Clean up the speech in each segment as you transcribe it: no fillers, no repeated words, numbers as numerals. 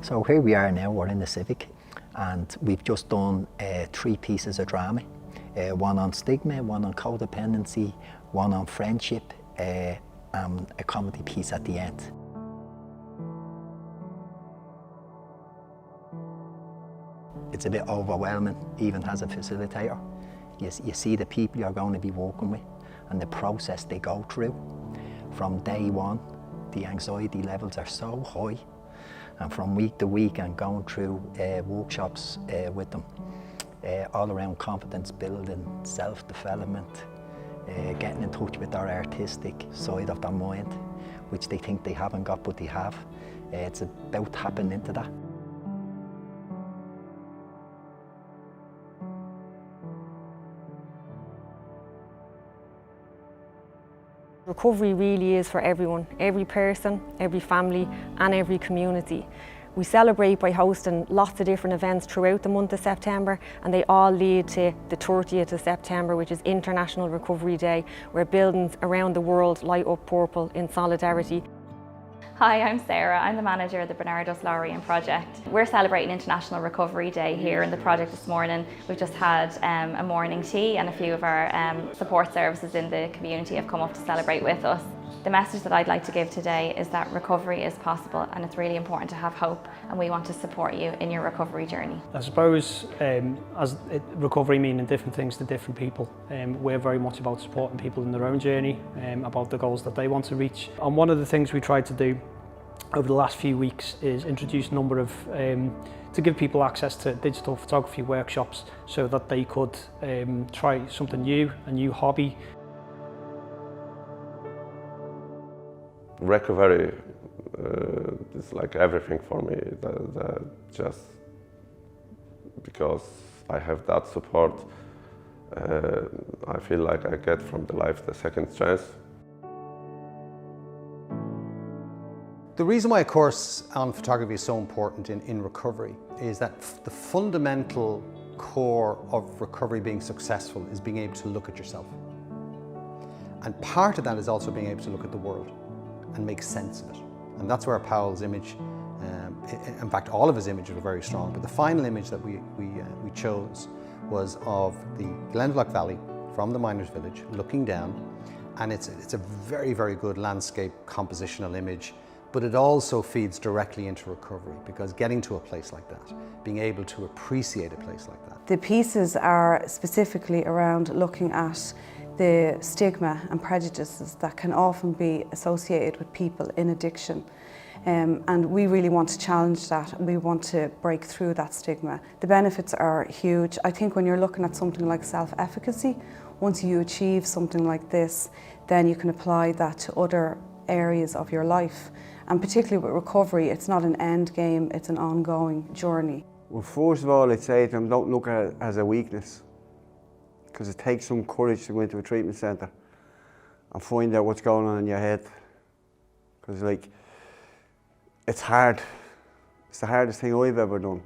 So here we are now, we're in the Civic, and we've just done 3 pieces of drama. One on stigma, one on codependency, one on friendship, and a comedy piece at the end. It's a bit overwhelming, even as a facilitator. You see the people you're going to be working with and the process they go through. From day one, the anxiety levels are so high. And from week to week and going through workshops with them, all around confidence building, self-development, getting in touch with their artistic side of their mind, which they think they haven't got but they have. It's about tapping into that. Recovery really is for everyone, every person, every family and every community. We celebrate by hosting lots of different events throughout the month of September, and they all lead to the 30th of September, which is International Recovery Day, where buildings around the world light up purple in solidarity. Hi, I'm Sarah. I'm the manager of the Bernardos Lorien project. We're celebrating International Recovery Day here in the project this morning. We've just had a morning tea, and a few of our support services in the community have come up to celebrate with us. The message that I'd like to give today is that recovery is possible, and it's really important to have hope, and we want to support you in your recovery journey. I suppose recovery meaning different things to different people. We're very much about supporting people in their own journey, about the goals that they want to reach. And one of the things we tried to do over the last few weeks is introduce a number of, to give people access to digital photography workshops so that they could try something new, a new hobby. Recovery is like everything for me, just because I have that support, I feel like I get from the life the second chance. The reason why a course on photography is so important in recovery is that the fundamental core of recovery being successful is being able to look at yourself. And part of that is also being able to look at the world and make sense of it. And that's where Powell's image, in fact all of his images were very strong, but the final image that we chose was of the Glenblock Valley from the miners' village looking down, and it's a very, very good landscape compositional image, but it also feeds directly into recovery, because getting to a place like that, being able to appreciate a place like that. The pieces are specifically around looking at the stigma and prejudices that can often be associated with people in addiction. And we really want to challenge that. We want to break through that stigma. The benefits are huge. I think when you're looking at something like self-efficacy, once you achieve something like this, then you can apply that to other areas of your life. And particularly with recovery, it's not an end game, it's an ongoing journey. Well, first of all, I'd say to them, don't look at it as a weakness, because it takes some courage to go into a treatment centre and find out what's going on in your head. Because like, it's hard. It's the hardest thing I've ever done,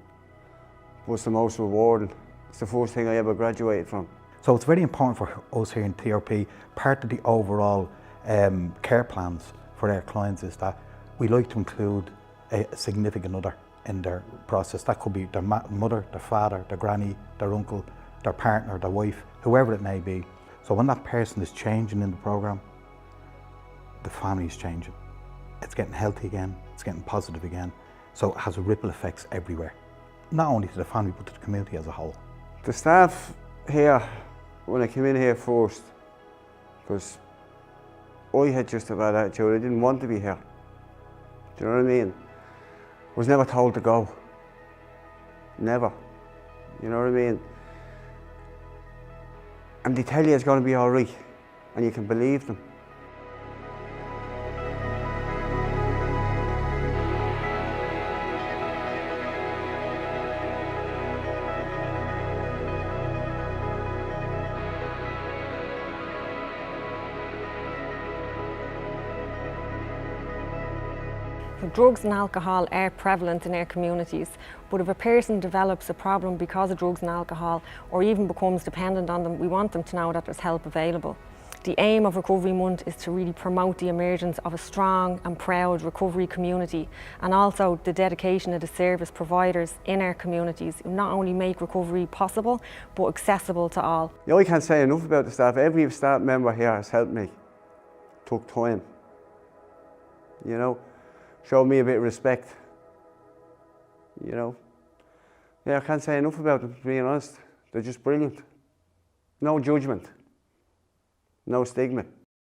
but it's the most rewarding. It's the first thing I ever graduated from. So it's very important for us here in TRP, part of the overall care plans for our clients is that we like to include a significant other in their process. That could be their mother, their father, their granny, their uncle, their partner, their wife, whoever it may be. So when that person is changing in the programme, the family is changing. It's getting healthy again, it's getting positive again. So it has ripple effects everywhere. Not only to the family, but to the community as a whole. The staff here, when I came in here first, because I had just a bad attitude, I didn't want to be here. Do you know what I mean? I was never told to go. Never. You know what I mean? And they tell you it's going to be all right, and you can believe them. Drugs and alcohol are prevalent in our communities, but if a person develops a problem because of drugs and alcohol, or even becomes dependent on them, we want them to know that there's help available. The aim of Recovery Month is to really promote the emergence of a strong and proud recovery community, and also the dedication of the service providers in our communities who not only make recovery possible but accessible to all. You know, I can't say enough about the staff. Every staff member here has helped me, took time, you know, showed me a bit of respect, you know. Yeah, I can't say enough about them, being honest. They're just brilliant. No judgment, no stigma.